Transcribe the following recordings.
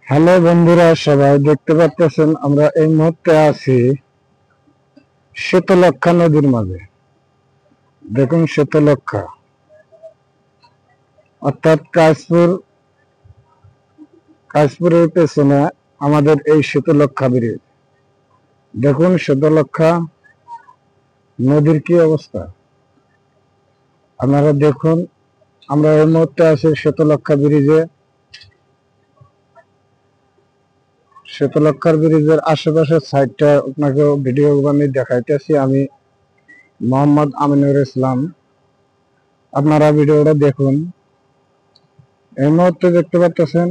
Hello বন্ধুরা, সবাই দেখতে পাচ্ছেন আমরা এই মুহূর্তে আছি শীতলক্ষ্যা নদীর মাঝে। দেখুন শীতলক্ষ্যা অর্থাৎ কাশপুরের পেছনে আমাদের এই শীতলক্ষ্যা ব্রিজ। দেখুন শীতলক্ষ্যা নদীর কি অবস্থা আপনারা দেখুন। আমরা এই মুহূর্তে আছি শীতলক্ষ্যা ব্রিজে। শীতলক্ষ্যার ব্রিজের আশেপাশের সাইডটা আপনাকে ভিডিও বানিয়ে দেখাইতেছি আমি, মোহাম্মদ আমিনুর ইসলাম। আপনারা ভিডিওটা দেখুন। এই মুহূর্তে দেখতে পাচ্ছেন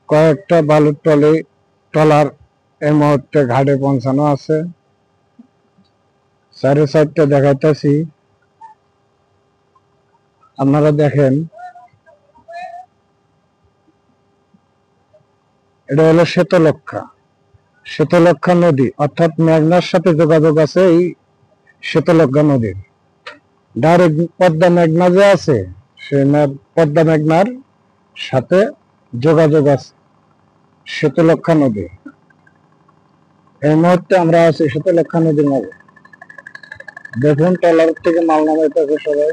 কয়েকটা বালুর ট্রলার এই মুহূর্তে ঘাটে পৌঁছানো আছে। চারি সাইডটা দেখাইতেছি, আপনারা দেখেন। এটা হলো শীতলক্ষ্যা নদী, অর্থাৎ মেঘনার সাথে যোগাযোগ আছে এই শীতলক্ষ্যা নদীর। ডাইরেক্ট পদ্মা মেঘনা যে আছে, সেই পদ্মা মেঘনার সাথে যোগাযোগ আছে শীতলক্ষ্যা নদী। এই মুহূর্তে আমরা আছি শীতলক্ষ্যা নদীর মাঝে। দেখুন ট্রলার থেকে মাল নামাইতেছে, সবাই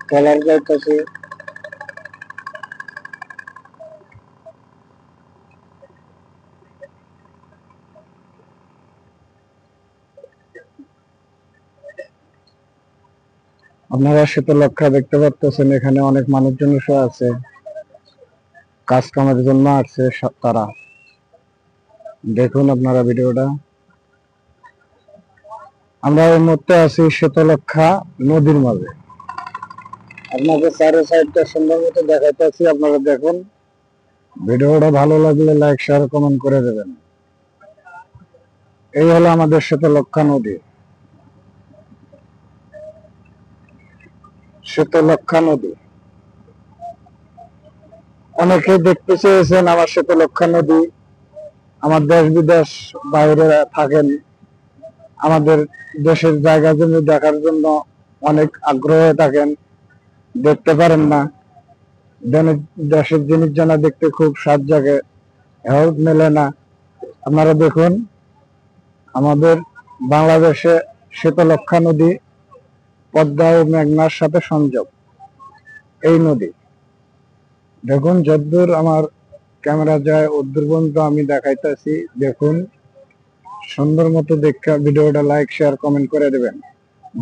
ট্রলার যাইতেছে। আপনারা শীতলক্ষ্যা দেখতে পাচ্ছেন, এখানে অনেক মানুষজন আছে, কাজ কামের জন্য আসছে তারা। দেখুন আপনারা ভিডিওটা। আমরা এই মুহূর্তে আছি শীতলক্ষ্যা নদীর মাঝে। আপনাকে চারি সাইডটা সুন্দর মতো দেখাইতেছি, আপনারা দেখুন। ভিডিওটা ভালো লাগলে লাইক শেয়ার কমেন্ট করে দেবেন। এই হলো আমাদের শীতলক্ষ্যা নদী। শীতলক্ষ্যা নদী অনেকে দেখতে চেয়েছেন আমার শীতলক্ষ্যা নদী। আমার দেশ বিদেশ বাইরে থাকেন, আমাদের দেশের জায়গা জমি দেখার জন্য অনেক আগ্রহ থাকেন, দেখতে পারেন না। দেশের জিনিস জানা দেখতে খুব স্বাদ জাগে, হেল্প মেলে না। আপনারা দেখুন আমাদের বাংলাদেশে শীতলক্ষ্যা নদী পদ্মা ও মেঘনার সাথে সংযোগ এই নদী। দেখুন যদ্দূর আমার ক্যামেরা যায় অদ্দূর পর্যন্ত আমি দেখাইতেছি। দেখুন সুন্দর মতো দেখে ভিডিওটা লাইক শেয়ার কমেন্ট করে দেবেন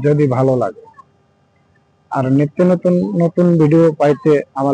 যদি ভালো লাগে। আর নিত্য নতুন নতুন ভিডিও পাইতে আমার